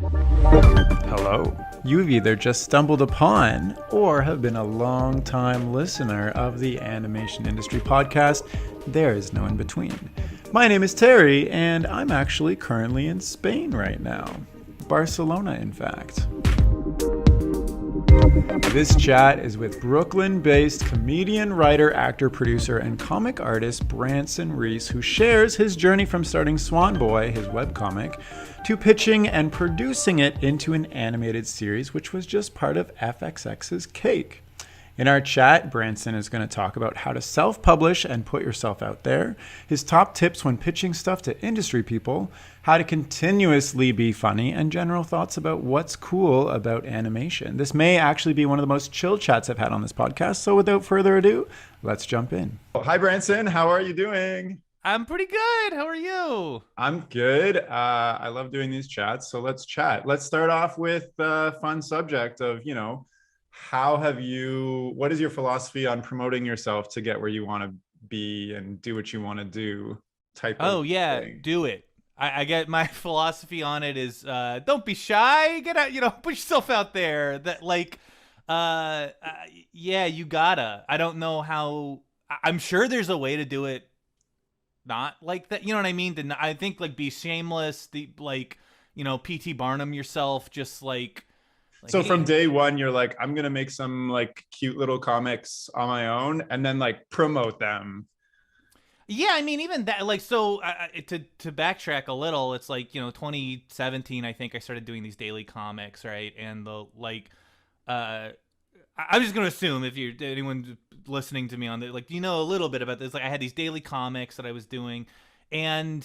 Hello. You've either just stumbled upon or have been a long-time listener of the Animation Industry Podcast. There is no in between. My name is Terry, and I'm actually currently in Spain right now. Barcelona, in fact. This chat is with Brooklyn-based comedian, writer, actor, producer, and comic artist Branson Reese, who shares his journey from starting Swanboy, his webcomic, to pitching and producing it into an animated series, which was just part of FXX's Cake. In our chat, Branson is going to talk about how to self-publish and put yourself out there, his top tips when pitching stuff to industry people, how to continuously be funny, and general thoughts about what's cool about animation. This may actually be one of the most chill chats I've had on this podcast, so without further ado, let's jump in. Hi, Branson. How are you doing? I'm pretty good. How are you? I'm good. I love doing these chats, so let's chat. Let's start off with the fun subject of, what is your philosophy on promoting yourself to get where you want to be and do what you want to do type of thing? Do it. I get my philosophy on it is don't be shy. Get out, put yourself out there. That you gotta. I don't know how. I'm sure there's a way to do it not like that. You know what I mean? I think be shameless. P.T. Barnum yourself. Just so from day one, you're like, I'm gonna make some cute little comics on my own, and then promote them. Yeah, I mean, even that, to backtrack a little, it's 2017, I think I started doing these daily comics, right? And I'm just gonna assume if anyone listening to me on the a little bit about this. I had these daily comics that I was doing, and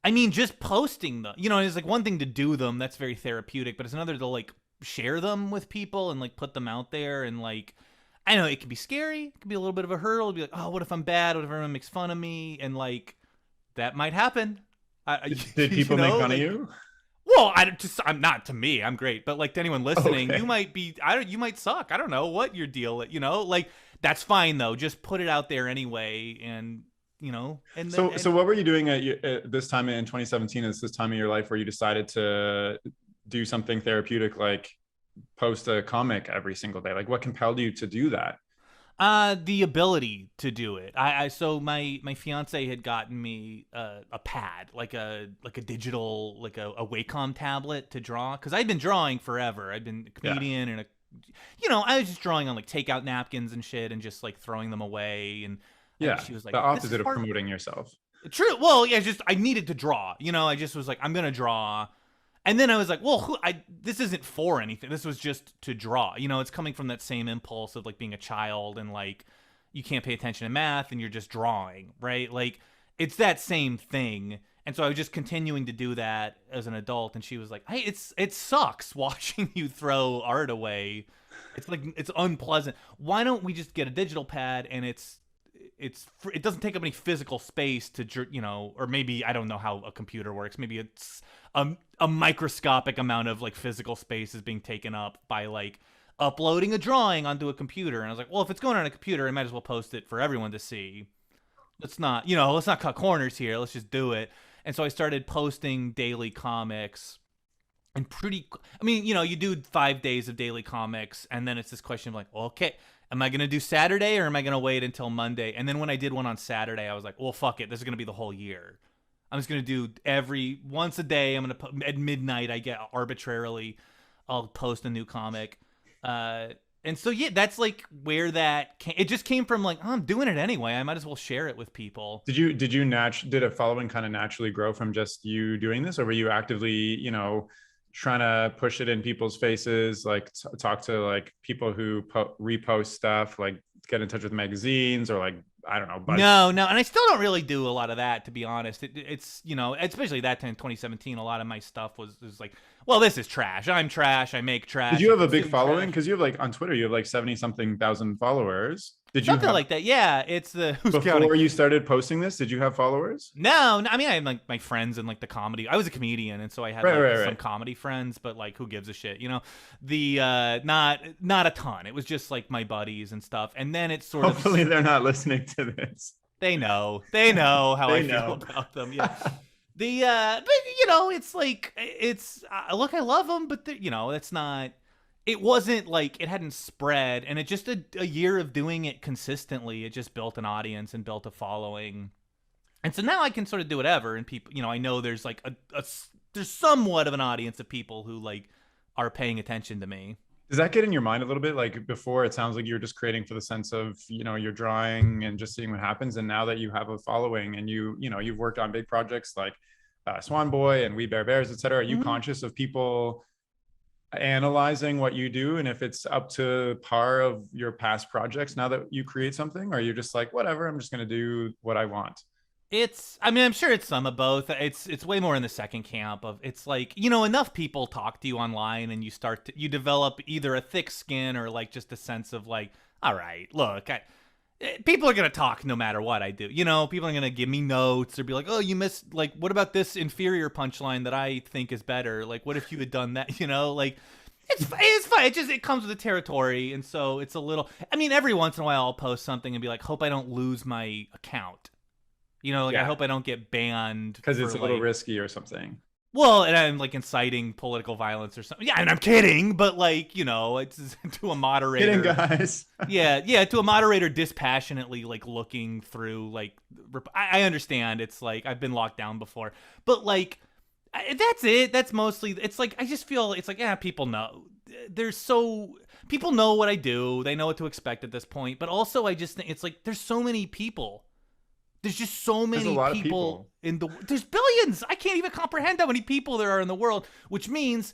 I mean, just posting them. It's one thing to do them, that's very therapeutic, but it's another to share them with people and put them out there. And I know it can be scary. It can be a little bit of a hurdle. It'd be oh, what if I'm bad? What if everyone makes fun of me? And that might happen. Did people make fun of you? Well, I'm not, to me, I'm great. But to anyone listening, you might be, you might suck. I don't know what your deal, that's fine though. Just put it out there anyway. And, so what were you doing at this time in 2017? Is this time of your life where you decided to do something therapeutic, post a comic every single day? What compelled you to do that? The ability to do it. So my fiance had gotten me a pad, a digital, a Wacom tablet to draw, because I'd been drawing forever. I'd been a comedian and I was just drawing on takeout napkins and shit and just throwing them away. And she was the opposite of promoting yourself. True. Well, yeah, I needed to draw. I just was I'm gonna draw. And then I was well, this isn't for anything. This was just to draw. It's coming from that same impulse of being a child and you can't pay attention to math and you're just drawing, right? It's that same thing. And so I was just continuing to do that as an adult. And she was like, hey, it sucks watching you throw art away. It's unpleasant. Why don't we just get a digital pad and it doesn't take up any physical space to, or maybe I don't know how a computer works. Maybe it's a microscopic amount of physical space is being taken up by uploading a drawing onto a computer. And I was well, if it's going on a computer, I might as well post it for everyone to see. Let's not cut corners here. Let's just do it. And so I started posting daily comics. And you do 5 days of daily comics, and then it's this question of okay, am I going to do Saturday or am I going to wait until Monday? And then when I did one on Saturday, I was well, fuck it. This is going to be the whole year. I'm just going to do once a day. I'm going to, at midnight, I'll post a new comic. And so, yeah, that's where that came. It just came from I'm doing it anyway. I might as well share it with people. Did a following kind of naturally grow from just you doing this, or were you actively, trying to push it in people's faces, talk to people who repost stuff, get in touch with magazines, or I don't know. No, and I still don't really do a lot of that, to be honest. It's especially that time in 2017, a lot of my stuff was well, this is trash. I'm trash. I make trash. Did you have a big following? Because you have on Twitter, you have 70-something thousand followers. Did you something like that? Yeah, it's the before you started posting this. Did you have followers? No, I mean, I had my friends in the comedy. I was a comedian, and so I had some comedy friends, but who gives a shit? The not a ton. It was just my buddies and stuff. And then it's sort Hopefully of they're not listening to this. They know how I feel about them. Yeah. but it's like it's look, I love them, but it's not. It wasn't like it hadn't spread, and it just a year of doing it consistently. It just built an audience and built a following, and so now I can sort of do whatever. And people, I know there's like there's somewhat of an audience of people who like are paying attention to me. Does that get in your mind a little bit? Like before, it sounds like you're just creating for the sense of, you're drawing and just seeing what happens. And now that you have a following and you've worked on big projects like Swanboy and We Bear Bears, et cetera, are you conscious of people analyzing what you do and if it's up to par of your past projects now that you create something? Or you're just like, whatever, I'm just going to do what I want? I'm sure it's some of both. It's way more in the second camp of, it's like, enough people talk to you online and you develop either a thick skin or like just a sense of like, all right, look, people are going to talk no matter what I do. People are going to give me notes or be like, oh, you missed, like, what about this inferior punchline that I think is better? Like, what if you had done that? Like, it's fine. It comes with the territory. And so it's a little, every once in a while I'll post something and be like, hope I don't lose my account. I hope I don't get banned because it's a little risky or something. Well, and I'm like inciting political violence or something. Yeah, and I'm kidding, but like, it's to a moderator. Kidding, guys. yeah, to a moderator dispassionately like looking through like I understand it's like I've been locked down before, but like that's it. That's mostly it's like I just feel it's like people know. People know what I do. They know what to expect at this point, but also I just think it's like there's so many people. There's just so many people in there's billions. I can't even comprehend how many people there are in the world, which means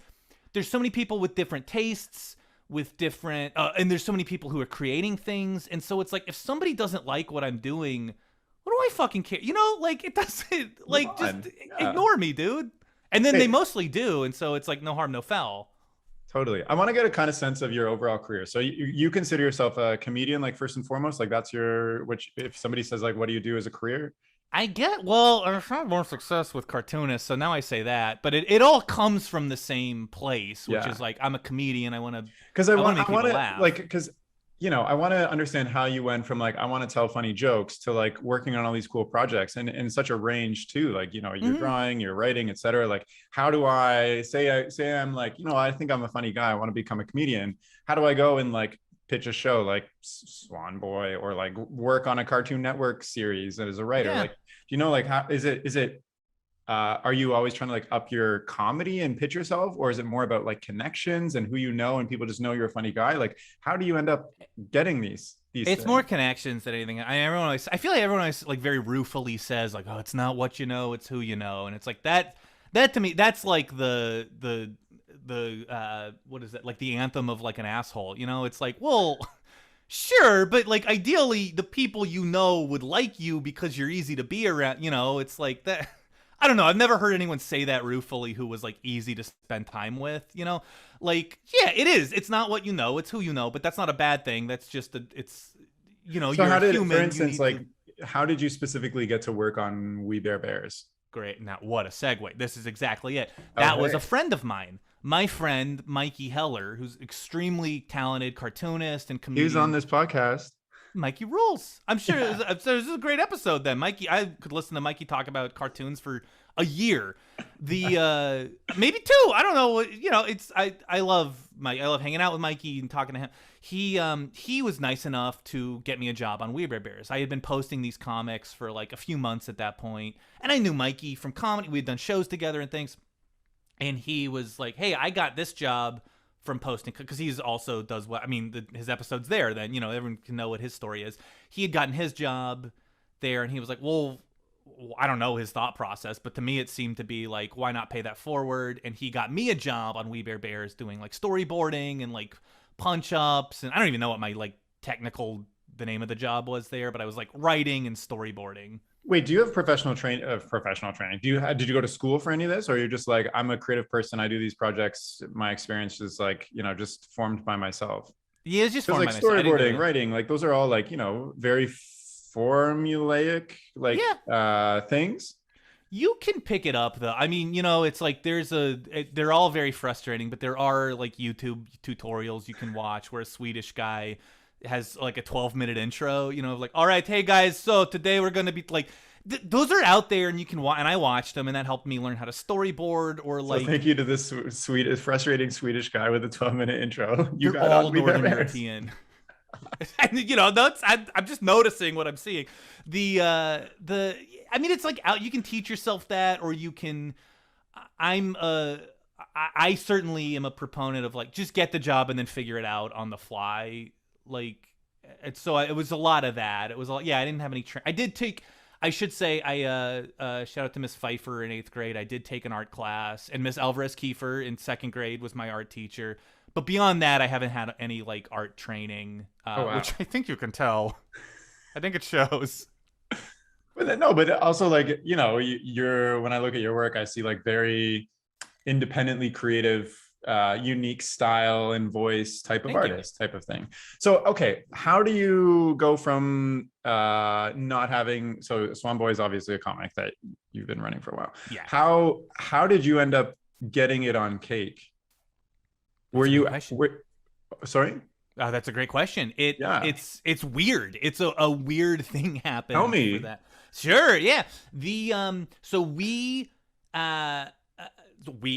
there's so many people with different tastes, with different, and there's so many people who are creating things. And so it's like, if somebody doesn't like what I'm doing, what do I fucking care? Like it doesn't, like, just ignore me, dude. And then they mostly do. And so it's like no harm, no foul. Totally. I want to get a kind of sense of your overall career. So you consider yourself a comedian, like first and foremost, like that's which if somebody says like, what do you do as a career? I've had more success with cartoonists. So now I say that, but it all comes from the same place, which is like, I'm a comedian. I want to make people laugh. Like, because I want to understand how you went from like, I want to tell funny jokes to like working on all these cool projects and in such a range too. Like, you're drawing, you're writing, et cetera. Like, how do I say I'm like, I think I'm a funny guy. I want to become a comedian. How do I go and like pitch a show like Swanboy or like work on a Cartoon Network series as a writer? Like, like how is it, are you always trying to like up your comedy and pitch yourself, or is it more about like connections and who and people just know you're a funny guy? Like, how do you end up getting these it's things? More connections than anything. I feel like everyone always like very ruefully says like, oh, it's not what you know, it's who you know. And it's like that to me, that's like the what is that, like the anthem of like an asshole, it's like, well, sure, but like ideally the people would like you because you're easy to be around. It's like that. I don't know. I've never heard anyone say that ruefully who was like easy to spend time with, like, yeah, it is. It's not what you know, it's who you know, but that's not a bad thing. That's just so you're how did, human. For instance, how did you specifically get to work on We Bear Bears? Great. Now, what a segue. This is exactly it. That was a friend of mine. My friend, Mikey Heller, who's extremely talented cartoonist and comedian. He was on this podcast. Mikey rules. I'm sure this is a great episode then. Mikey, I could listen to Mikey talk about cartoons for a year. The maybe two. I don't know. It's I love hanging out with Mikey and talking to him. He was nice enough to get me a job on We Bear Bears. I had been posting these comics for like a few months at that point, and I knew Mikey from comedy. We had done shows together and things. And he was like, "Hey, I got this job from posting," because he's also does what his episode's there. Then everyone can know what his story is. He had gotten his job there, and he was like, "Well, I don't know his thought process, but to me it seemed to be like, why not pay that forward?" And he got me a job on We Bear Bears doing like storyboarding and like punch ups, and I don't even know what my like the name of the job was there, but I was like writing and storyboarding. Wait, do you have professional training? Did you go to school for any of this, or you're just like, I'm a creative person, I do these projects, my experience is like, just formed by myself? Yeah, it's just formed like by myself. Storyboarding, writing, like those are all like, very formulaic things. You can pick it up though. It's like they're all very frustrating, but there are like YouTube tutorials you can watch where a Swedish guy has like a 12-minute intro, like, all right, hey guys, so today we're going to be like, those are out there, and you can watch. And I watched them, and that helped me learn how to storyboard or So like. thank you to this sweet, frustrating Swedish guy with a 12-minute intro. You They're got on all me Northern there. European. And that's I'm just noticing what I'm seeing. I mean, it's like out. You can teach yourself that, or you can. I certainly am a proponent of like just get the job and then figure it out on the fly. Like, it was a lot of that. It was yeah. I didn't have any. I did take. I should say shout out to Miss Pfeiffer in 8th grade. I did take an art class, and Miss Alvarez Kiefer in 2nd grade was my art teacher. But beyond that, I haven't had any like art training, Wow. which I think you can tell. I think it shows. But also like, you're when I look at your work, I see like very independently creative, unique style and voice type of artist type of thing. So, okay, how do you go from not having, so Swanboy is obviously a comic that you've been running for a while. Yeah. How did you end up getting it on Cake? Sorry? Oh, that's a great question. It's weird. It's a weird thing happened. Tell me. For that. Sure, yeah.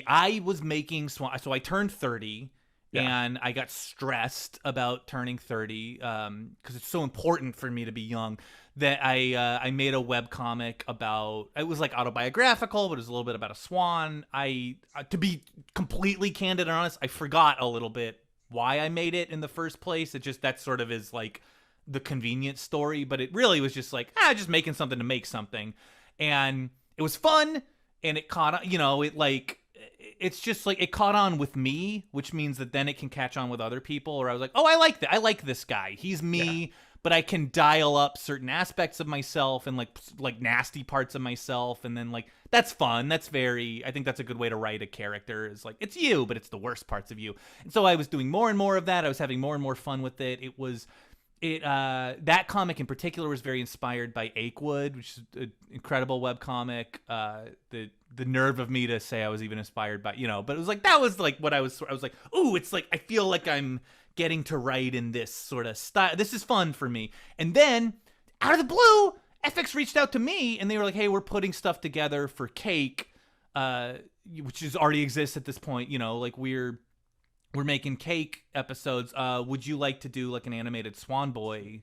I was making so I turned 30, and I got stressed about turning 30 because it's so important for me to be young that I made a webcomic about. It was like autobiographical, but it was a little bit about a swan. To be completely candid and honest, I forgot a little bit why I made it in the first place. It just that sort of is like the convenient story, but it really was just like just making something to make something, and it was fun, and it caught on. It's just like it caught on with me, which means that then it can catch on with other people. Or I was like, I like that. I like this guy. He's me, but I can dial up certain aspects of myself and like nasty parts of myself, and then like that's fun. I think that's a good way to write a character. Is like it's you, but it's the worst parts of you. And so I was doing more and more of that. I was having more and more fun with it. That comic in particular was very inspired by Achewood, which is an incredible webcomic. The nerve of me to say I was even inspired by, but it was like that was like what I was like, ooh, it's like I feel like I'm getting to write in this sort of style. This is fun for me. And then out of the blue, FX reached out to me and they were like, hey, we're putting stuff together for Cake, which already exists at this point. Like we're making Cake episodes. Would you like to do like an animated Swanboy?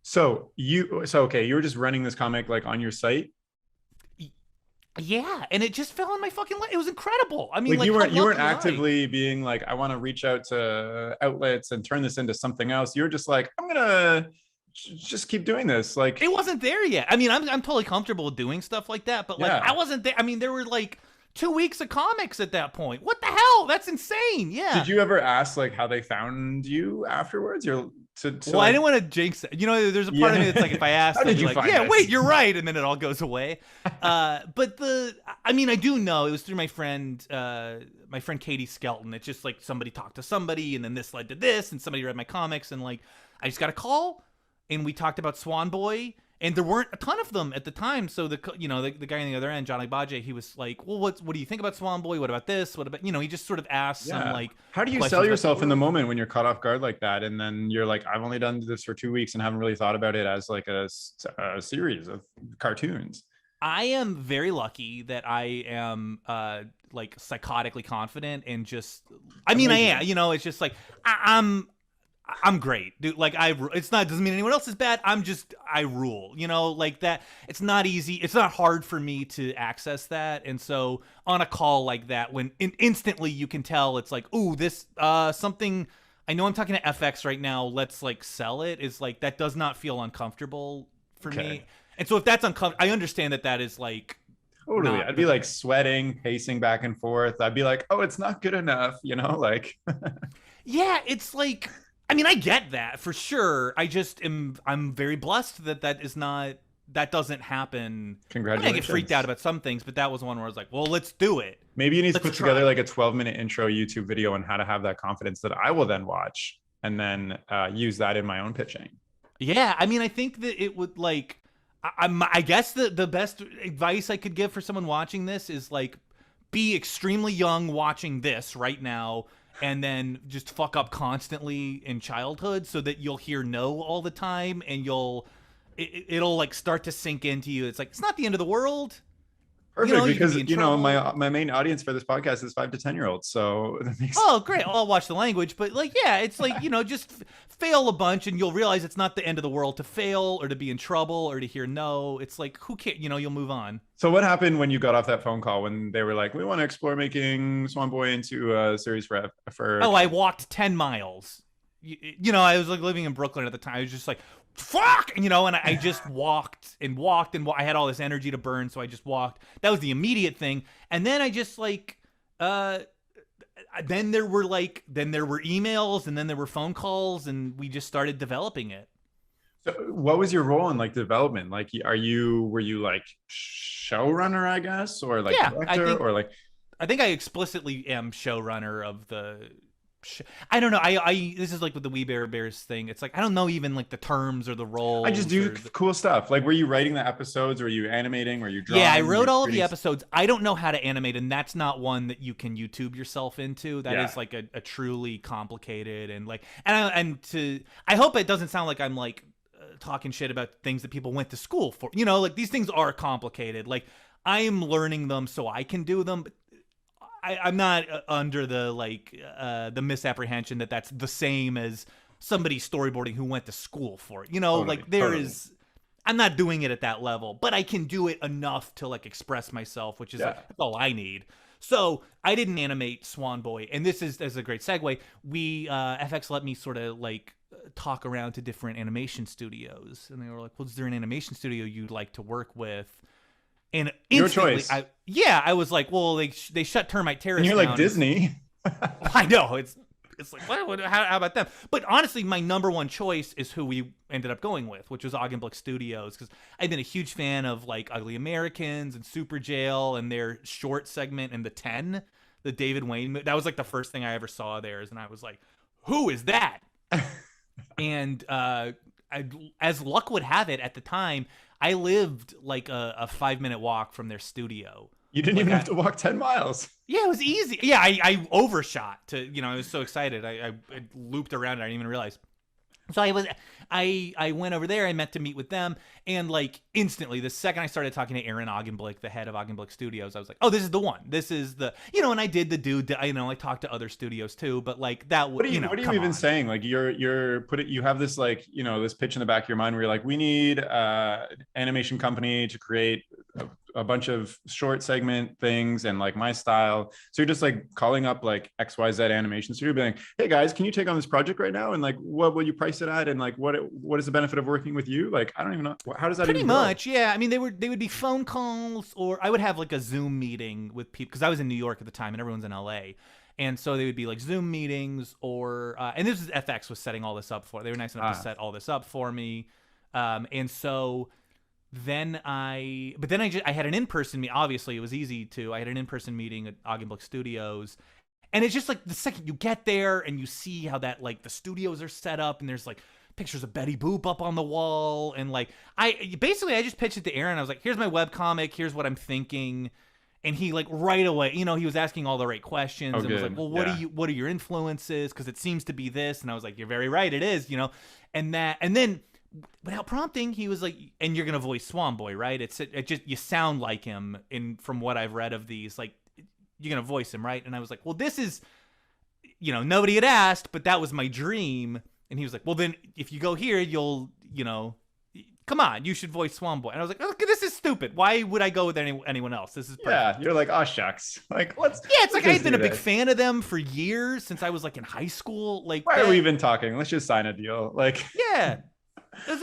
So you were just running this comic like on your site? Yeah, and it just fell in my fucking life. It was incredible. I mean, you weren't actively being like, I want to reach out to outlets and turn this into something else. You're just like, I'm gonna just keep doing this. Like it wasn't there yet. I mean, I'm totally comfortable with doing stuff like that, but like I wasn't there. I mean, there were like 2 weeks of comics at that point. What the hell? That's insane. Yeah. Did you ever ask like how they found you afterwards? I didn't want to jinx it. There's a part of me that's like, if I asked, I'd be like, wait, you're right, and then it all goes away. But I do know it was through my friend Katie Skelton. It's just like somebody talked to somebody, and then this led to this, and somebody read my comics, and like I just got a call, and we talked about Swanboy. And there weren't a ton of them at the time, so the guy on the other end, Johnny Baje, he was like, "Well, what do you think about Swanboy? What about this? What about?" He just sort of asked some like. How do you sell yourself in the moment when you're caught off guard like that, and then you're like, "I've only done this for 2 weeks and haven't really thought about it as like a series of cartoons." I am very lucky that I am like psychotically confident and just. I am. It's just like I'm great, dude. Like doesn't mean anyone else is bad. I rule, like that. It's not easy. It's not hard for me to access that. And so on a call like that, when instantly you can tell it's like, ooh, this, something, I know I'm talking to FX right now. Let's like sell it. Is like, that does not feel uncomfortable for me. And so if that's uncomfortable, I understand that is like, totally. I'd be like sweating, pacing back and forth. I'd be like, oh, it's not good enough. Like, yeah, it's like, I get that for sure. I'm very blessed that that doesn't happen. Congratulations. I get freaked out about some things, but that was one where I was like, well, let's do it. Maybe you need to put together like a 12-minute intro YouTube video on how to have that confidence that I will then watch and then use that in my own pitching. Yeah. I think that it would like, I guess the best advice I could give for someone watching this is like, be extremely young watching this right now. And then just fuck up constantly in childhood so that you'll hear no all the time and you'll it'll like start to sink into you. It's like, it's not the end of the world. Perfect, You can because be in trouble. my main audience for this podcast is 5 to 10 year olds, so that makes Oh, great. I'll watch the language. But like, yeah, it's like, just fail a bunch and you'll realize it's not the end of the world to fail or to be in trouble or to hear no. It's like, who cares? You'll move on. So what happened when you got off that phone call when they were like, we want to explore making Swanboy into a series for Oh, I walked 10 miles. I was like living in Brooklyn at the time. I was just like, fuck, and I just walked and walked and I had all this energy to burn, so I just walked. That was the immediate thing. And then I just like then there were emails, and then there were phone calls, and we just started developing it. So what was your role in like development? Like, were you like showrunner, I guess, or like director, or like? I think I explicitly am showrunner of the. I don't know. I this is like with the We Bare Bears thing. It's like I don't know even like the terms or the roles. I just do cool stuff. Like, were you writing the episodes? Were you animating? Were you drawing? Yeah, I wrote all of the episodes. I don't know how to animate, and that's not one that you can YouTube yourself into. That is like a truly complicated and like I hope it doesn't sound like I'm like talking shit about things that people went to school for. Like these things are complicated. Like I'm learning them so I can do them. But I'm not under the the misapprehension that that's the same as somebody storyboarding who went to school for it. Totally. I'm not doing it at that level, but I can do it enough to like express myself, which is like, that's all I need. So I didn't animate Swanboy, and this is a great segue. We FX let me sort of like talk around to different animation studios, and they were like, "Well, is there an animation studio you'd like to work with?" And your choice. I was like, well, they shut Termite Terrace. And you're down. Like Disney. I know it's like what how about them? But honestly, my number one choice is who we ended up going with, which was Augenblick Studios, because I've been a huge fan of like Ugly Americans and Super Jail and their short segment and the 10, the David Wayne. That was like the first thing I ever saw theirs, and I was like, who is that? And as luck would have it, at the time, I lived like a 5-minute walk from their studio. You didn't even have to walk 10 miles. Yeah, it was easy. Yeah, I overshot to, I was so excited. I looped around it. I didn't even realize. So I went over there. I met to meet with them, and like instantly, the second I started talking to Aaron Augenblick, the head of Augenblick Studios, I was like, "Oh, this is the one. This is the And I did the dude. I talked to other studios too, but like that. What are you even saying? Like you have this like this pitch in the back of your mind where you're like, we need animation company to create a bunch of short segment things and like my style. So you're just like calling up like XYZ animation studio, being like, hey guys, can you take on this project right now? And like, what will you price it at? And like, what is the benefit of working with you? Like, I don't even know. How does that pretty even much? go? Yeah. I mean, they would be phone calls, or I would have like a Zoom meeting with people, because I was in New York at the time and everyone's in LA. And so they would be like Zoom meetings, or and this is FX was setting all this up for. They were nice enough to set all this up for me. And so then I had an in-person meeting. Obviously, it was easy to. I had an in-person meeting at Augenblick Studios, and it's just like the second you get there and you see how that like the studios are set up, and there's like pictures of Betty Boop up on the wall, and like I just pitched it to Aaron. I was like, "Here's my webcomic. Here's what I'm thinking." And he like right away, he was asking all the right questions, and was like, "Well, what are your influences? Because it seems to be this." And I was like, "You're very right. It is, And then without prompting, he was like, "And you're gonna voice Swanboy, right? It just you sound like him from what I've read of these. Like, you're gonna voice him, right?" And I was like, "Well, this is, nobody had asked, but that was my dream." And he was like, "Well, then if you go here, you'll, come on, you should voice Swanboy." And I was like, "Okay, this is stupid. Why would I go with anyone else? This is perfect." Yeah, you're like, "Oh shucks." Like, let's. Yeah, it's like I've been a big fan of them for years, since I was like in high school. Like, why are we even talking? Let's just sign a deal. Like, yeah.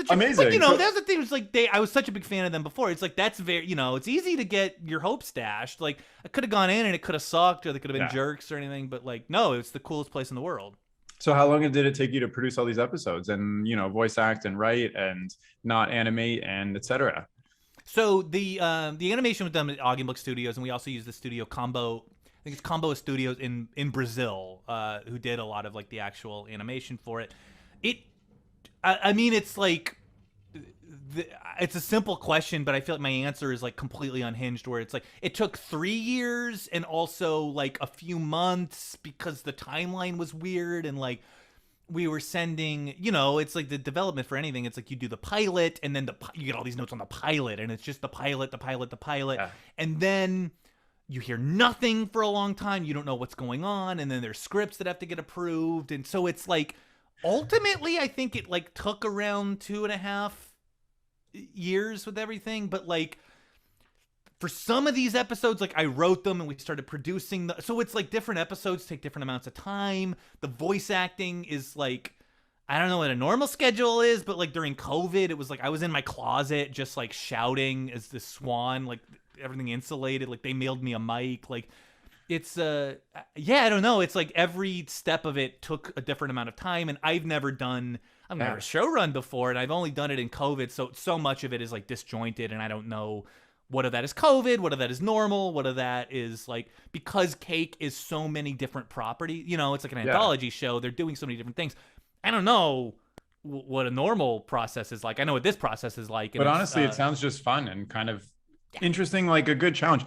Amazing. But that's the thing. Was like I was such a big fan of them before. It's like that's very it's easy to get your hopes dashed. Like I could have gone in and it could have sucked, or they could have been jerks or anything. But like no, it's the coolest place in the world. So how long did it take you to produce all these episodes and voice act and write and not animate and etc.? So the animation was done at Augenblick Studios, and we also use the studio Combo. I think it's Combo Studios in Brazil, who did a lot of like the actual animation for it. I mean, it's like, it's a simple question, but I feel like my answer is like completely unhinged, where it's like, it took 3 years and also like a few months because the timeline was weird. And like, we were sending, you know, it's like the development for anything. It's like you do the pilot, and then you get all these notes on the pilot, and it's just the pilot, the pilot, the pilot, Yeah. and then you hear nothing for a long time. You don't know what's going on, and then there's scripts that have to get approved, and so it's like ultimately, I think it like took around 2.5 years with everything, but like for some of these episodes, like I wrote them and we started producing so it's like different episodes take different amounts of time. The voice acting is like, I don't know what a normal schedule is, but like during COVID, it was like I was in my closet just like shouting as the Swan, like everything insulated, like they mailed me a mic. Like it's yeah, I don't know. It's like every step of it took a different amount of time, and I've never Yeah. show run before, and I've only done it in COVID, so much of it is like disjointed, and I don't know what of that is COVID, what of that is normal, what of that is like, because Cake is so many different properties, you know, it's like an Yeah. anthology show. They're doing so many different things. I don't know what a normal process is like. I know what this process is like, and But it's honestly, it sounds just fun and kind of interesting, like a good challenge.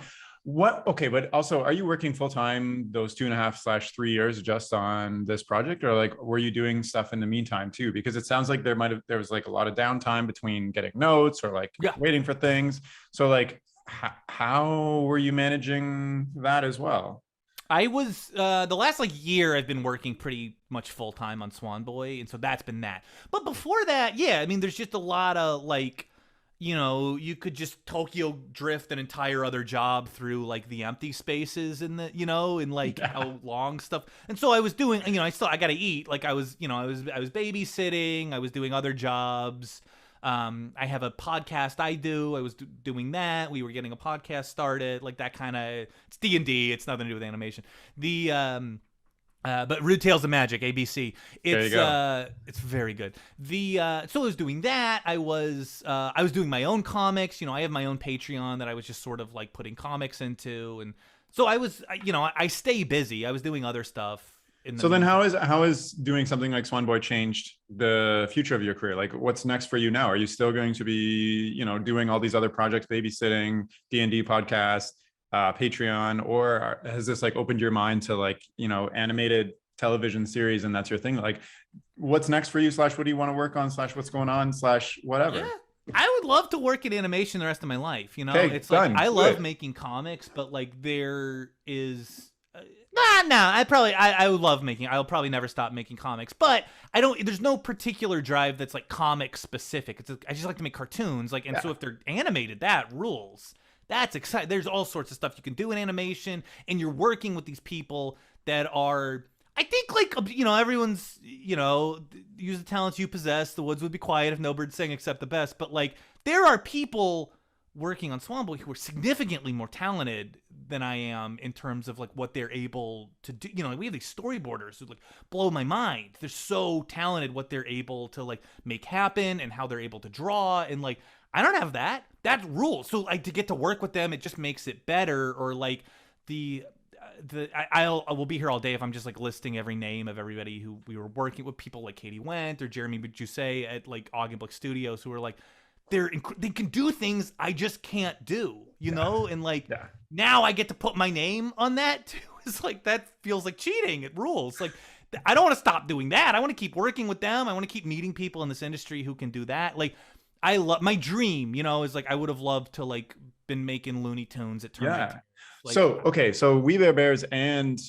Okay, but also, are you working full time those 2.5/3 years just on this project, or like were you doing stuff in the meantime too? Because it sounds like there was like a lot of downtime between getting notes or like yeah. waiting for things. So like, how were you managing that as well? I was the last like year I've been working pretty much full time on Swanboy, and so that's been that. But before that, yeah, I mean, there's just a lot of like, you know, you could just Tokyo drift an entire other job through like the empty spaces in the, you know, and like Yeah. how long stuff. And so I was doing, you know, I got to eat. Like I was, you know, I was babysitting. I was doing other jobs. I have a podcast I do. I was doing that. We were getting a podcast started, like that kind of. It's D&D. It's nothing to do with animation. The but Rude Tales of Magic, ABC. There you go. It's very good. The so I was doing that. I was doing my own comics. You know, I have my own Patreon that I was just sort of like putting comics into, and so you know, I stay busy. I was doing other stuff in the So then meantime. how is doing something like Swan Boy changed the future of your career? Like what's next for you now? Are you still going to be, doing all these other projects, babysitting, D&D podcast, Patreon, or has this like opened your mind to like, animated television series and that's your thing? Like what's next for you / what do you want to work on / what's going on / Yeah. whatever? I would love to work in animation the rest of my life. You know, Okay, it's like done. I Do love it. making comics, but like there is. Nah. I would love making. I'll probably never stop making comics, but I don't. There's no particular drive that's like comic specific. I just like to make cartoons. Like, and so Yeah. if they're animated, that rules. That's exciting. There's all sorts of stuff you can do in animation, and you're working with these people that are. I think like everyone's use the talents you possess. The woods would be quiet if no birds sang except the best. But like there are people working on Swanboy who are significantly more talented than I am in terms of like what they're able to do. You know, like we have these storyboarders who like blow my mind. They're so talented what they're able to like make happen and how they're able to draw, and like I don't have that. That rules. So like to get to work with them, it just makes it better. Or like I will be here all day if I'm just like listing every name of everybody who we were working with, people like Katie Went or Jeremy Jusset at like Augenblick Studios, who are like they can do things I just can't do, you know? And like Yeah. now I get to put my name on that too. It's like that feels like cheating. It rules. Like I don't want to stop doing that. I want to keep working with them. I want to keep meeting people in this industry who can do that. Like I love my dream, is like I would have loved to like been making Looney Tunes at Termite Yeah. Tales. Like So, okay. So We Bare Bears and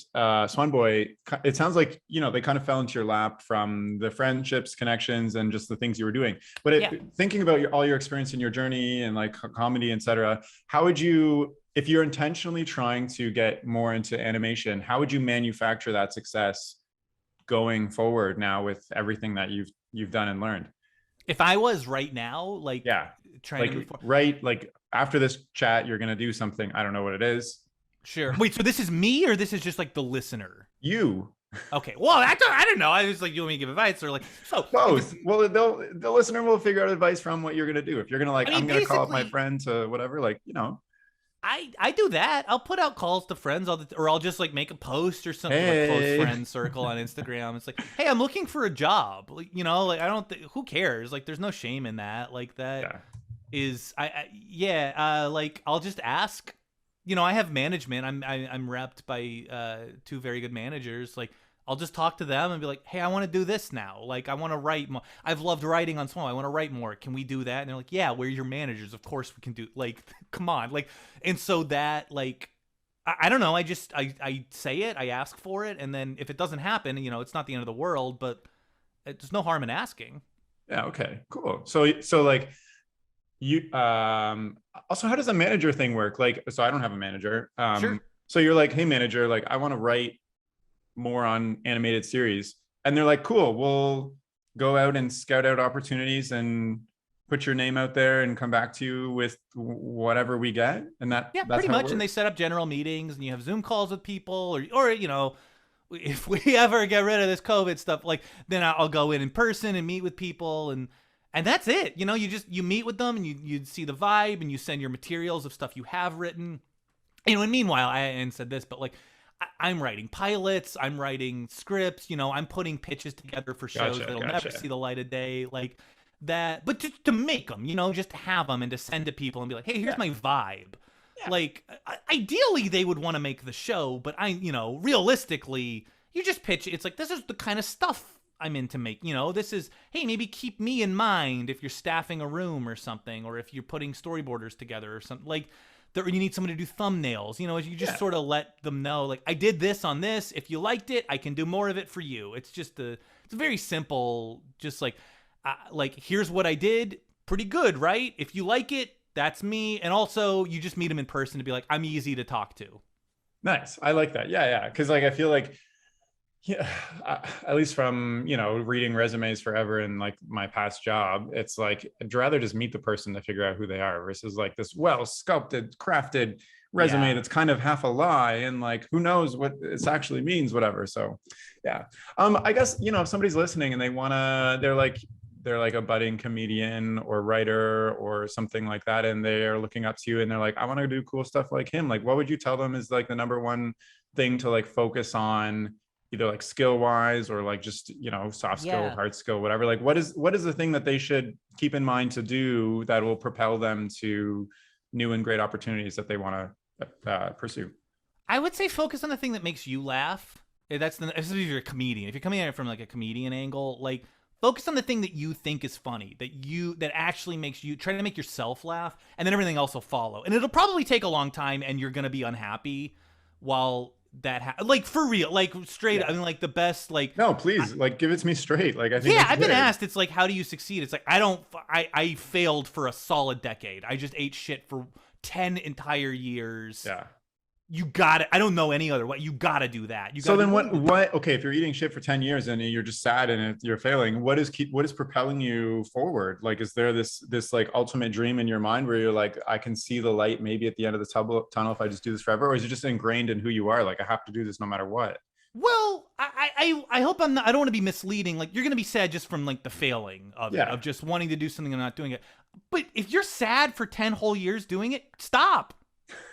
Swan Boy, it sounds like, they kind of fell into your lap from the friendships, connections, and just the things you were doing. But yeah. thinking about all your experience in your journey and like comedy, et cetera, how would you, if you're intentionally trying to get more into animation, how would you manufacture that success going forward now with everything that you've done and learned? If I was right now, like Yeah. trying to Like, move forward. right. Like after this chat, you're going to do something. I don't know what it is. Sure. Wait, so this is me or this is just like the listener? You. Okay. Well, I don't know. I was like, you want me to give advice or like, so Both. Well, the listener will figure out advice from what you're gonna do. If you're gonna like, I mean, I'm gonna call up my basically, friend to whatever, like, I do that. I'll put out calls to friends or I'll just like make a post or something like close hey, friend circle on Instagram. It's like, hey, I'm looking for a job. Like, like I don't. Who cares? Like, there's no shame in that. Like that yeah, is yeah. Like I'll just ask. I have management. I'm repped by two very good managers. Like I'll just talk to them and be like, hey, I want to do this now. Like, I want to write more. I've loved writing on Swan. I want to write more. Can we do that? And they're like, yeah, we're your managers. Of course we can do, like, come on. Like, and so that, like, I don't know. I say it, I ask for it. And then if it doesn't happen, it's not the end of the world, but there's no harm in asking. Yeah. Okay. Cool. So like you, also, how does a manager thing work? Like, so I don't have a manager. Sure. So you're like, hey, manager, like, I want to write more on animated series, and they're like, cool, we'll go out and scout out opportunities and put your name out there and come back to you with whatever we get. And Yeah, that's pretty how it much. And they works. set up general meetings, and you have Zoom calls with people, or if we ever get rid of this COVID stuff, like, then I'll go in person and meet with people, and that's it. You meet with them, and you see the vibe, and you send your materials of stuff you have written. And meanwhile, I said this, but like, I'm writing pilots, I'm writing scripts, I'm putting pitches together for shows that'll never see the light of day, like that. But just to make them, just to have them and to send to people and be like, hey, here's my vibe. Yeah. Like, ideally, they would want to make the show, but realistically, you just pitch it. It's like, this is the kind of stuff I'm into make. This is, hey, maybe keep me in mind if you're staffing a room or something, or if you're putting storyboarders together or something. Like, you need someone to do thumbnails. You just sort of let them know, like, I did this on this. If you liked it, I can do more of it for you. It's just it's very simple. Just like here's what I did. Pretty good, right? If you like it, that's me. And also, you just meet them in person to be like, I'm easy to talk to. Nice. I like that. Yeah. Because like I feel like, yeah, at least from reading resumes forever in like my past job, it's like I'd rather just meet the person to figure out who they are versus like this well sculpted, crafted resume that's kind of half a lie, and like who knows what this actually means, whatever. So yeah. I guess if somebody's listening and they're like a budding comedian or writer or something like that, and they're looking up to you and they're like, I want to do cool stuff like him. Like, what would you tell them is like the number one thing to like focus on, either like skill wise or like just soft skill, hard skill, whatever? Like, what is the thing that they should keep in mind to do that will propel them to new and great opportunities that they want to pursue? I would say focus on the thing that makes you laugh. Especially if you're a comedian. If you're coming at it from like a comedian angle, like, focus on the thing that you think is funny, that actually makes you try to make yourself laugh, and then everything else will follow. And it'll probably take a long time, and you're gonna be unhappy while that like, for real, like, straight. I mean, like, the best, like, no, please, like, give it to me straight. Like, I think I've been asked. It's like, how do you succeed? It's like, I failed for a solid decade. I just ate shit for 10 entire years. Yeah. You got it. I don't know any other way. You got to do that. So then what, okay, if you're eating shit for 10 years and you're just sad and you're failing, what is propelling you forward? Like, is there this like ultimate dream in your mind where you're like, I can see the light maybe at the end of the tunnel if I just do this forever? Or is it just ingrained in who you are? Like, I have to do this no matter what. Well, I hope I'm not, I don't want to be misleading. Like, you're going to be sad just from like the failing of it, of just wanting to do something and not doing it. But if you're sad for 10 whole years doing it, stop.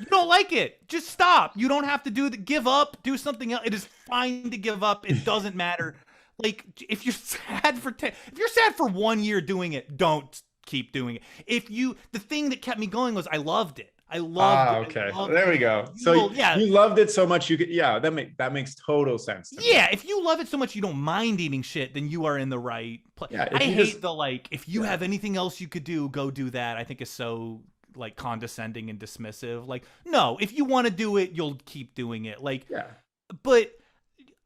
You don't like it, just stop. You don't have to give up, do something else. It is fine to give up. It doesn't matter. Like, if you're sad if you're sad for 1 year doing it, don't keep doing it. The thing that kept me going was I loved it. I loved it. Okay. There we go. So you loved it so much that makes total sense to me. Yeah, if you love it so much you don't mind eating shit, then you are in the right place. Yeah, I hate the like, if you have anything else you could do, go do that. I think is so like condescending and dismissive. Like, no, if you want to do it, you'll keep doing it. Like, but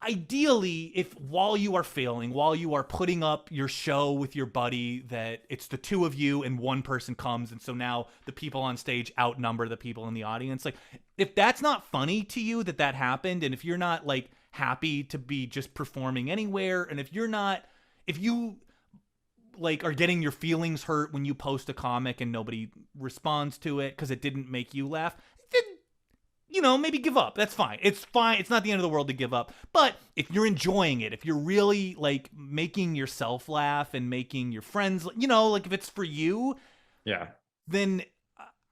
ideally, if while you are failing, while you are putting up your show with your buddy, that it's the two of you and one person comes, and so now the people on stage outnumber the people in the audience. Like, if that's not funny to you that happened, and if you're not like happy to be just performing anywhere, and if you like are getting your feelings hurt when you post a comic and nobody responds to it because it didn't make you laugh, then maybe give up. That's fine. It's fine. It's not the end of the world to give up. But if you're enjoying it, if you're really like making yourself laugh and making your friends, like, if it's for you, then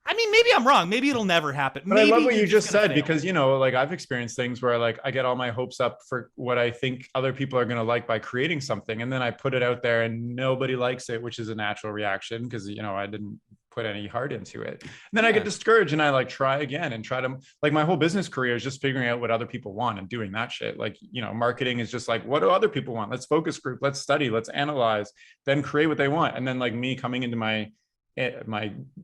I mean, maybe I'm wrong. Maybe it'll never happen. But maybe I love what you just said, because, like, I've experienced things where like I get all my hopes up for what I think other people are going to like by creating something. And then I put it out there and nobody likes it, which is a natural reaction because, I didn't put any heart into it. And then I get Yeah. discouraged and I like try again and try to, like, my whole business career is just figuring out what other people want and doing that shit. Like, marketing is just like, what do other people want? Let's focus group, let's study, let's analyze, then create what they want. And then like me coming into my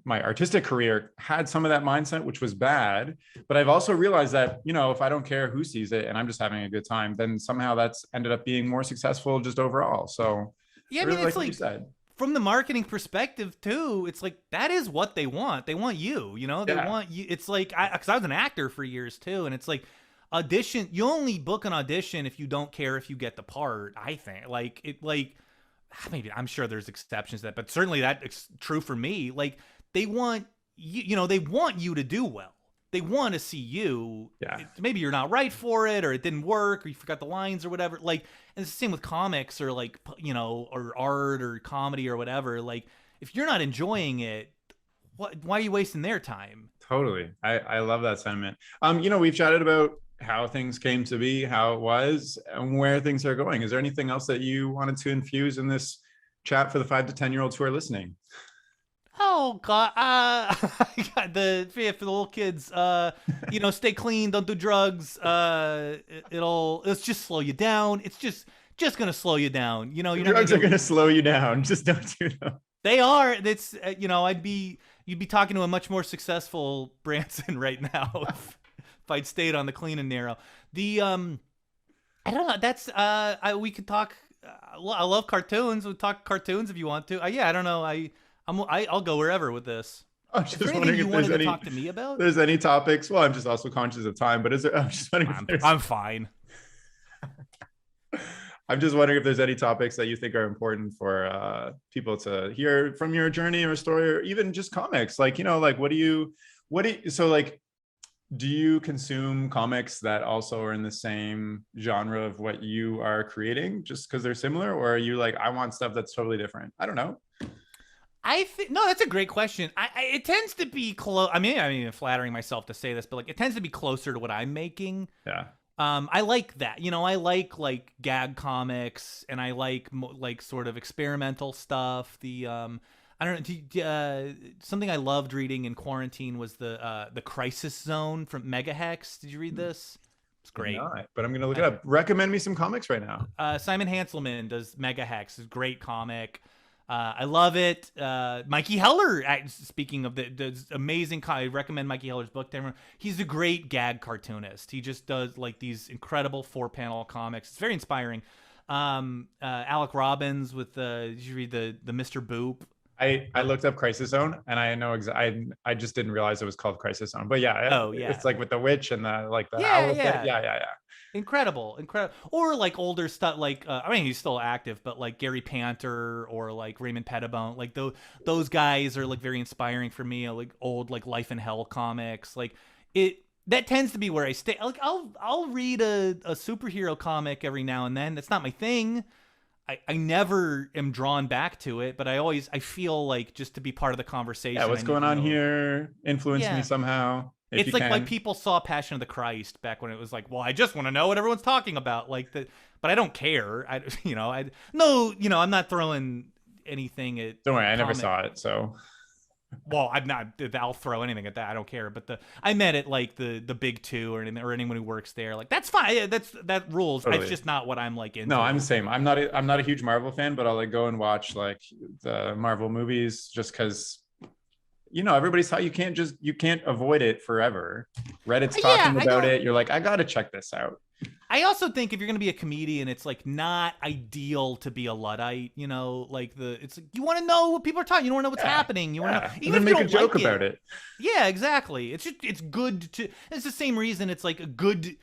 artistic career had some of that mindset, which was bad. But I've also realized that, if I don't care who sees it and I'm just having a good time, then somehow that's ended up being more successful just overall. So Yeah, I I mean, really it's like what you like said. from the marketing perspective too, it's like that is what they want. They want you, they Yeah, want you. It's like because I was an actor for years too, and it's like audition. You only book an audition if you don't care if you get the part. I think maybe I'm sure there's exceptions to that, but certainly that's true for me. Like they want you, they want you to do well. They want to see you. yeah, Maybe you're not right for it, or it didn't work, or you forgot the lines, or whatever. Like, and it's the same with comics, or like or art, or comedy, or whatever. Like, if you're not enjoying it, why are you wasting their time? totally. I love that sentiment. We've chatted about how things came to be, how it was, and where things are going. Is there anything else that you wanted to infuse in this chat for the 5 to 10 year olds who are listening? Oh God, for the little kids, stay clean, don't do drugs. It's just slow you down. It's just gonna slow you down. You're not Drugs are gonna going to slow you down. Just don't do them. They are. You'd be talking to a much more successful Branson right now if I'd stayed on the clean and narrow. I don't know. That's we could talk. I love cartoons. We'll talk cartoons if you want to. Yeah, I don't know. I'll go wherever with this. I'm Is just there anything wondering you if wanted there's to any talk to me about? there's any topics. Well, I'm just also conscious of time, but I'm just wondering I'm fine. I'm just wondering if there's any topics that you think are important for people to hear from your journey or story, or even just comics. Like, like so like, do you consume comics that also are in the same genre of what you are creating just because they're similar? Or are you like, I want stuff that's totally different? I don't know. I think no, that's a great question. It tends to be close. I mean, flattering myself to say this, but like it tends to be closer to what I'm making. Yeah. I like that. I like gag comics, and I like like sort of experimental stuff. I don't know. Something I loved reading in quarantine was the Crisis Zone from Megahex. Did you read this? It's great. Not, but I'm gonna look it up. Recommend me some comics right now. Simon Hanselman does Megahex. It's a great comic. I love it. Mikey Heller, speaking of the amazing, I recommend Mikey Heller's book to everyone. He's a great gag cartoonist. He just does like these incredible 4-panel comics. It's very inspiring. Alec Robbins with did you read the Mr. Boop? I looked up Crisis Zone and I know I just didn't realize it was called Crisis Zone. But yeah, Oh yeah, it's like with the witch and the yeah, owl. yeah. Yeah. Incredible. Or like older stuff, like I mean, he's still active, but like Gary Panter or like Raymond Pettibone, like those guys are like very inspiring for me. Like old like Life in Hell comics, like that tends to be where I stay. Like I'll read a superhero comic every now and then. That's not my thing. I never am drawn back to it, but I feel like just to be part of the conversation. Yeah, what's going on here? Influence me somehow. It's like people saw Passion of the Christ back when it was like, well, I just want to know what everyone's talking about, but I don't care. I'm not throwing anything at. Don't worry, I never saw it, so. Well, I'm not. I'll throw anything at that. I don't care. But I meant it like the big two or anyone who works there. Like that's fine. Yeah, that rules. Totally. It's just not what I'm like into. No, I'm the same. I'm not a huge Marvel fan, but I'll like go and watch like the Marvel movies just because. Everybody's how you can't avoid it forever. Reddit's talking about it. You're like, I gotta check this out. I also think if you're gonna be a comedian, it's like not ideal to be a Luddite. It's like you want to know what people are talking. You don't want to know what's happening. You want to even if you don't joke about it. Yeah, exactly. It's good to. It's the same reason. It's like a good.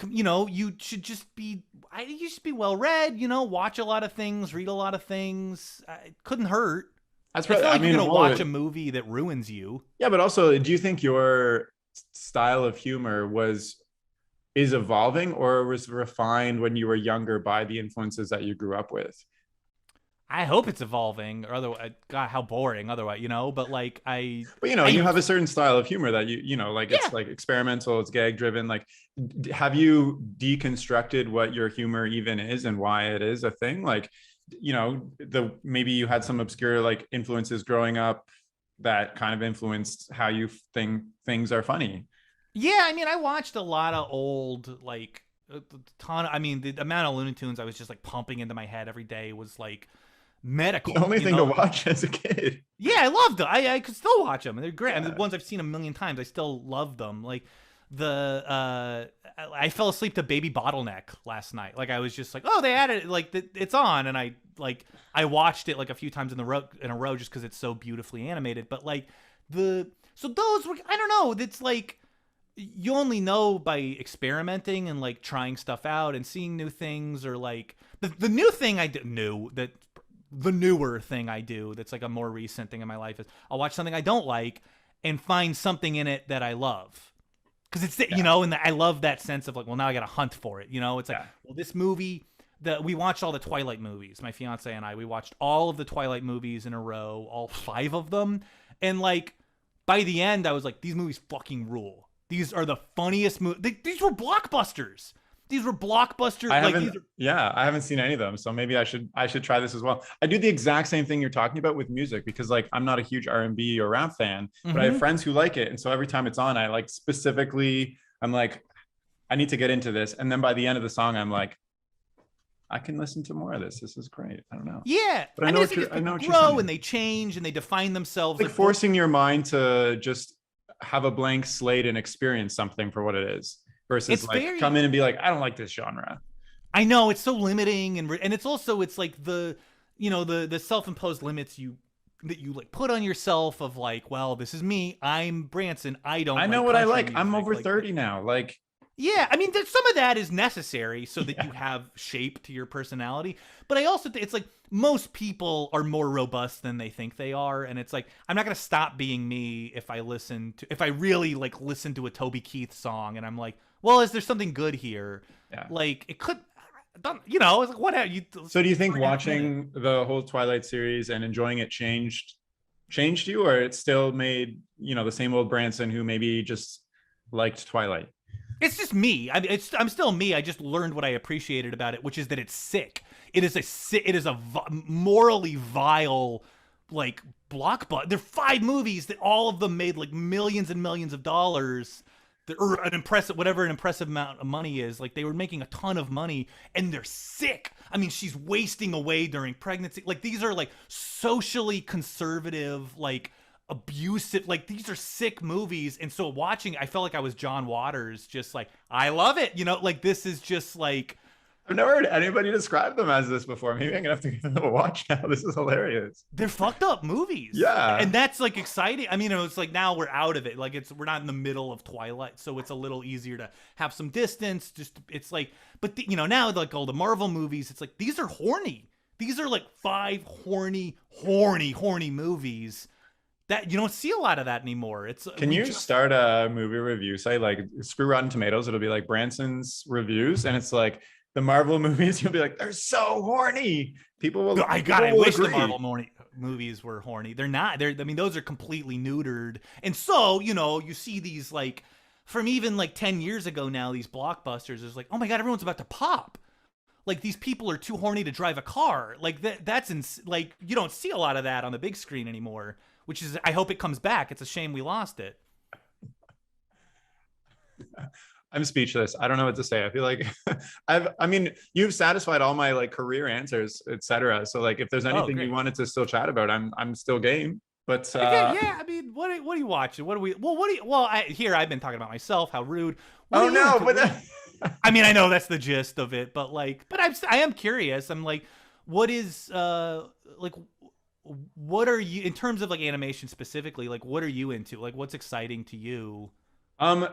You should just be. You should be well read. Watch a lot of things, read a lot of things. It couldn't hurt. That's probably, I mean, you're gonna watch a movie that ruins you. Yeah, but also, do you think your style of humor is evolving or was refined when you were younger by the influences that you grew up with? I hope it's evolving, or otherwise, God, how boring. Otherwise, But like you have a certain style of humor that it's like experimental, it's gag driven. Like, have you deconstructed what your humor even is and why it is a thing? Like. Maybe you had some obscure like influences growing up, that kind of influenced how you think things are funny. Yeah, I mean, I watched a lot of old, like, a ton. I mean, the amount of Looney Tunes I was just like pumping into my head every day was like The medical, only you thing to know? watch as a kid. Yeah, I loved them. I could still watch them. They're great. I mean, Yeah. the ones I've seen a million times, I still love them. Like the I fell asleep to Baby Bottleneck last night. Like I was just like, oh, they added it, like it's on, and I watched it like a few times in a row just because it's so beautifully animated. But like so those were, I don't know. It's like you only know by experimenting and like trying stuff out and seeing new things, or like the new thing I did new that the newer thing I do that's like a more recent thing in my life is I'll watch something I don't like and find something in it that I love. Because it's, Yeah. you know, and I love that sense of like, well, now I got to hunt for it. You know, it's like, Yeah. well, this movie, we watched all the Twilight movies. My fiance and I, we watched all of the Twilight movies in a row, all 5 of them. And like, by the end, I was like, these movies fucking rule. These are the funniest movies. These were blockbusters. These were blockbusters. I Like, haven't, these are, yeah, I haven't seen any of them, so maybe I should try this as well. I do the exact same thing you're talking about with music because like I'm not a huge R&B or rap fan, but I have Mhm. friends who like it, and so every time it's on, I like specifically, I'm like, I need to get into this, and then by the end of the song, I'm like, I can listen to more of this. This is great. I don't know, Yeah. but I mean, it's because I know people what you're grow and saying. they change and they define themselves. Like Like, well, forcing your mind to just have a blank slate and experience something for what it is versus it's like come very, in and be like, I don't like this genre. I know it's so limiting, and it's also, it's like you know, the self-imposed limits that you like put on yourself of like, well, this is me, I'm Branson, I don't I know like what I country like. I'm music. over Like, 30 now. Like, yeah, I mean, some of that is necessary so that you yeah, have shape to your personality. But I also think it's like most people are more robust than they think they are, and it's like I'm not gonna stop being me if I really like listen to a Toby Keith song and I'm like, well, is there something good here? yeah. Like it could, you know, it's like what have you? So do you think 3.5 minutes. watching the whole Twilight series and enjoying it changed you, or it still made, the same old Branson who maybe just liked Twilight? It's just me. I mean, I'm still me. I just learned what I appreciated about it, which is that it's sick. It is a morally vile, like blockbuster. There are 5 movies that all of them made like millions and millions of dollars, or an impressive, whatever an impressive amount of money is. Like they were making a ton of money, and they're sick. I mean, she's wasting away during pregnancy. Like these are like socially conservative, like abusive, like these are sick movies. And so watching, I felt like I was John Waters, just like, I love it, you know, like this is just like, I've never heard anybody describe them as this before. Maybe I'm gonna have to give them a watch now. This is hilarious. they're fucked up movies. Yeah. And that's like exciting. I mean, it's like now we're out of it, like we're not in the middle of Twilight, so it's a little easier to have some distance. Just it's like, but you know, now like all the Marvel movies, it's like these are horny. These are like 5 horny movies that you don't see a lot of that anymore. It's Can you start a movie review site like screw Rotten Tomatoes? It'll be like Branson's reviews, and it's like the Marvel movies. You'll be like, they're so horny. People will. I will wish the agree. Marvel movies were horny. They're not. I mean, those are completely neutered. And so, you know, you see these like from even like 10 years ago now, these blockbusters is like, oh my god, everyone's about to pop. Like these people are too horny to drive a car. Like like you don't see a lot of that on the big screen anymore. Which is, I hope it comes back. It's a shame we lost it. I'm speechless. I don't know what to say. I feel like I mean, you've satisfied all my like career answers, etc. So like, if there's Oh, anything you great. wanted to still chat about, I'm still game. But Okay, yeah. I mean, what are you watching? What are we? Well, what do you? Well, I've been talking about myself. How rude. What oh are you no, into? but I mean, I know that's the gist of it, but like, I am curious. I'm like, what is like, what are you in terms of like animation specifically? Like, what are you into? Like, what's exciting to you?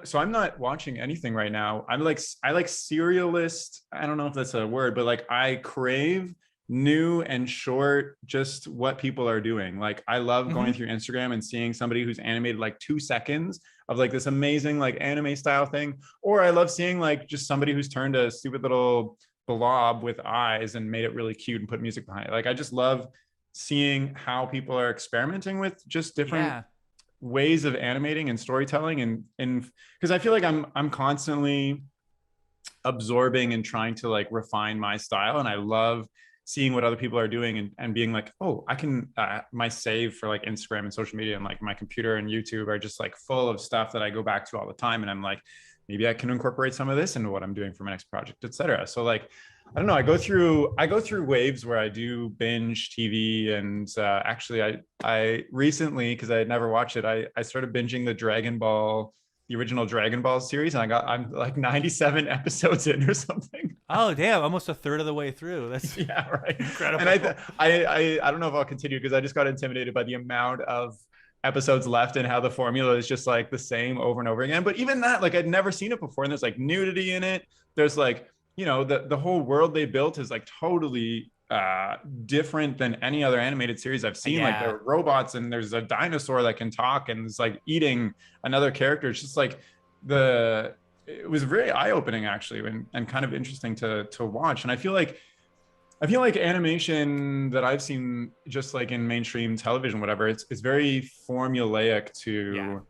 so I'm not watching anything right now. I like serialist. I don't know if that's a word, but like I crave new and short, just what people are doing. Like I love going Hmm. through Instagram and seeing somebody who's animated like 2 seconds of like this amazing like anime style thing. Or I love seeing like just somebody who's turned a stupid little blob with eyes and made it really cute and put music behind it. Like I just love seeing how people are experimenting with just different Yeah. ways of animating and storytelling, and because I feel like I'm constantly absorbing and trying to like refine my style, and I love seeing what other people are doing and being like, oh, I can, my save for like Instagram and social media and like my computer and YouTube are just like full of stuff that I go back to all the time. And I'm like, maybe I can incorporate some of this into what I'm doing for my next project, etc. So like, I don't know. I go through waves where I do binge TV, and actually, I recently, because I had never watched it, I started binging the original Dragon Ball series, and I'm like 97 episodes in or something. Oh damn, almost a third of the way through. That's Yeah, right. incredible. And I don't know if I'll continue because I just got intimidated by the amount of episodes left and how the formula is just like the same over and over again. But even that, like I'd never seen it before, and there's like nudity in it. There's like, the whole world they built is like totally different than any other animated series I've seen. Like there are robots and there's a dinosaur that can talk and it's like eating another character. It's just like it was very eye-opening actually, and kind of interesting to watch. And I feel like animation that I've seen just like in mainstream television, whatever, it's very formulaic to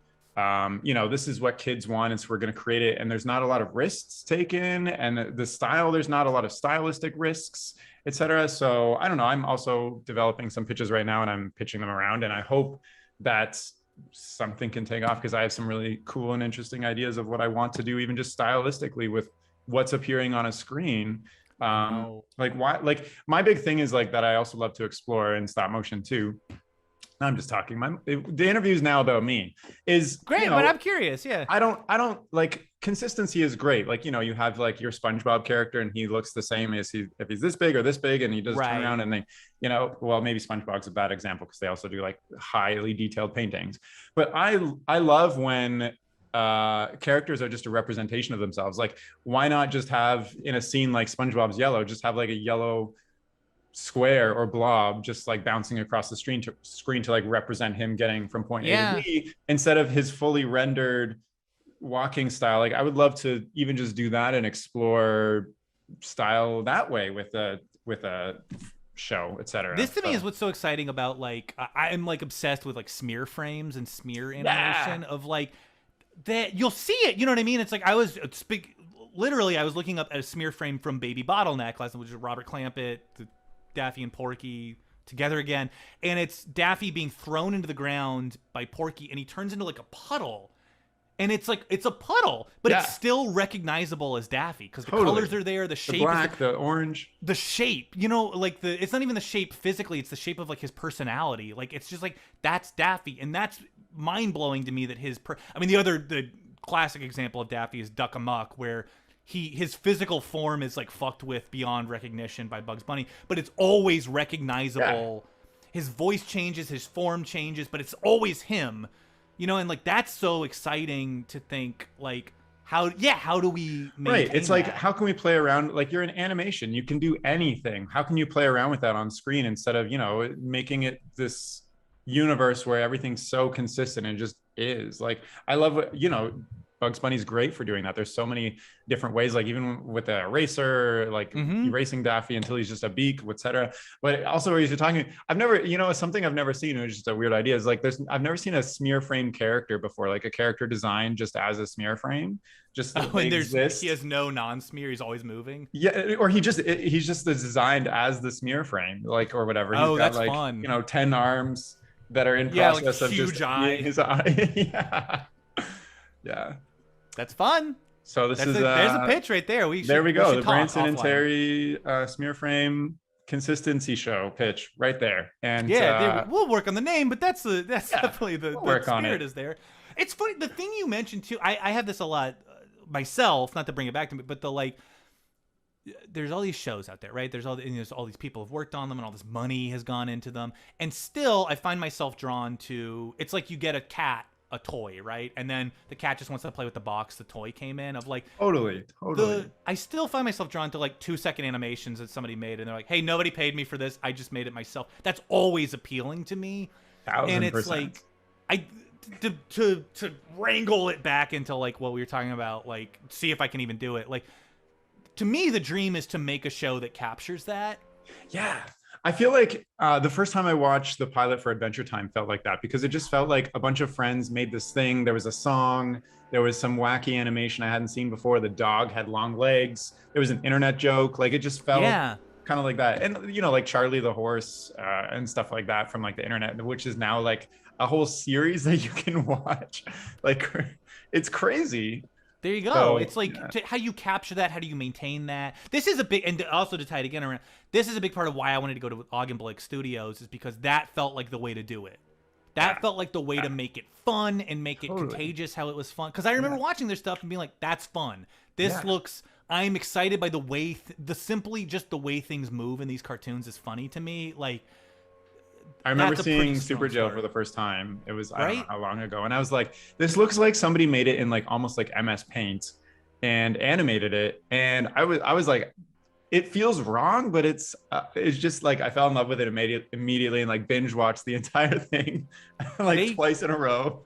this is what kids want, and so we're going to create it, and there's not a lot of risks taken, and the style, there's not a lot of stylistic risks, etc. So I don't know, I'm also developing some pitches right now and I'm pitching them around, and I hope that something can take off because I have some really cool and interesting ideas of what I want to do, even just stylistically with what's appearing on a screen. Like why, like my big thing is like that I also love to explore in stop motion too. I'm just talking. The interview is now about me. Is great, but I'm curious. Yeah, I don't like, consistency is great. Like, you have like your SpongeBob character and he looks the same if he's this big or this big, and he does turn around and they, well, maybe SpongeBob's a bad example because they also do like highly detailed paintings. But I love when characters are just a representation of themselves. Like, why not just have, in a scene like SpongeBob's yellow, just have like a yellow square or blob just like bouncing across the screen to like represent him getting from point A to B, instead of his fully rendered walking style. Like I would love to even just do that and explore style that way with a show, etc. This to me is what's so exciting about, like, I'm like obsessed with like smear frames and smear animation of like that. You'll see it, you know what I mean? It's like I was looking up at a smear frame from Baby Bottleneck last night, which is Robert Clampett, Daffy and Porky together again, and it's Daffy being thrown into the ground by Porky, and he turns into like a puddle, and it's like it's a puddle, but it's still recognizable as Daffy because the colors are there, the shape, the black, the orange, the shape, like it's not even the shape physically, it's the shape of like his personality. Like it's just like that's Daffy, and that's mind-blowing to me that the classic example of Daffy is Duck Amuck, where his physical form is like fucked with beyond recognition by Bugs Bunny, but it's always recognizable. His voice changes, his form changes, but it's always him, and like that's so exciting to think like how do we maintain it's like how can we play around, like you're in animation, you can do anything. How can you play around with that on screen instead of making it this universe where everything's so consistent and just is. Like I love what Bugs Bunny's great for doing that. There's so many different ways, like even with the eraser, like erasing Daffy until he's just a beak, etc. But also, where you're talking, I've never, something I've never seen, it's just a weird idea, is like I've never seen a smear frame character before, like a character designed just as a smear frame. Just he has no non-smear, he's always moving. Yeah, or he's just designed as the smear frame, like, or whatever. He's got, that's like, fun. 10 arms that are in process like of huge just eye. his eye. Yeah. That's fun. So there's a pitch right there. There we go. The Branson and Terry smear frame consistency show pitch right there. And we'll work on the name, but that's definitely the spirit is there. It's funny, the thing you mentioned too. I have this a lot myself, not to bring it back to me, but there's all these shows out there, right? There's all these people have worked on them, and all this money has gone into them, and still I find myself drawn to. It's like you get a toy, right? And then the cat just wants to play with the box the toy came in, of like totally. I still find myself drawn to like 2-second animations that somebody made, and they're like, hey, nobody paid me for this, I just made it myself. That's always appealing to me. 1000%. And it's like to wrangle it back into like what we were talking about, like see if I can even do it. Like to me, the dream is to make a show that captures that. Yeah. I feel like the first time I watched the pilot for Adventure Time felt like that, because it just felt like a bunch of friends made this thing. There was a song, there was some wacky animation I hadn't seen before. The dog had long legs. There was an internet joke. Like it just felt kind of like that. And, you know, like Charlie the Horse and stuff like that from like the internet, which is now like a whole series that you can watch. Like, it's crazy. There you go. So, It's like yeah. how do you capture that? How do you maintain that? This is a big, and also to tie it again around, this is a big part of why I wanted to go to Augenblick Studios, is because that felt like the way to do it. That felt like the way to make it fun and make it contagious, how it was fun. Because I remember watching their stuff and being like, that's fun. This looks, I'm excited by the way, simply just the way things move in these cartoons is funny to me. Like, I remember that's a pretty seeing strong Super Jail start. for the first time. It was, I don't know Right? how long ago. And I was like, this looks like somebody made it in like almost like MS Paint and animated it. And I was like, it feels wrong, but it's just like I fell in love with it immediately and like binge watched the entire thing like twice in a row.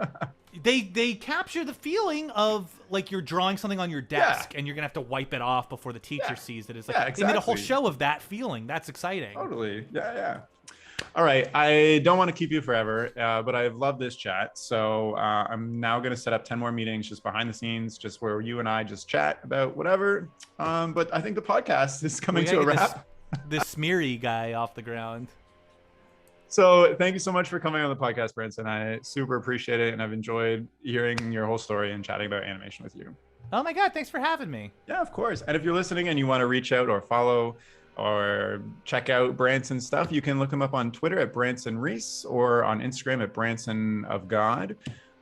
They capture the feeling of like you're drawing something on your desk and you're gonna have to wipe it off before the teacher sees it. It's like they made a whole show of that feeling. That's exciting. Totally. Yeah. All right. I don't want to keep you forever, but I've loved this chat. So I'm now going to set up 10 more meetings just behind the scenes, just where you and I just chat about whatever. But I think the podcast is coming to a wrap. This smeary guy off the ground. So thank you so much for coming on the podcast, Branson. I super appreciate it. And I've enjoyed hearing your whole story and chatting about animation with you. Oh my God. Thanks for having me. Yeah, of course. And if you're listening and you want to reach out or follow or check out Branson's stuff, you can look him up on Twitter at Branson Reese or on Instagram at Branson of God.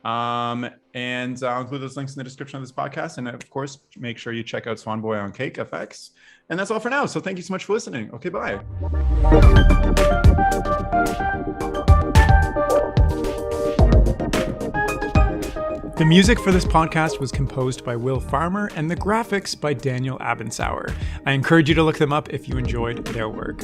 And I'll include those links in the description of this podcast. And of course, make sure you check out Swanboy on Cake FX. And that's all for now. So thank you so much for listening. Okay, bye. The music for this podcast was composed by Will Farmer and the graphics by Daniel Abensauer. I encourage you to look them up if you enjoyed their work.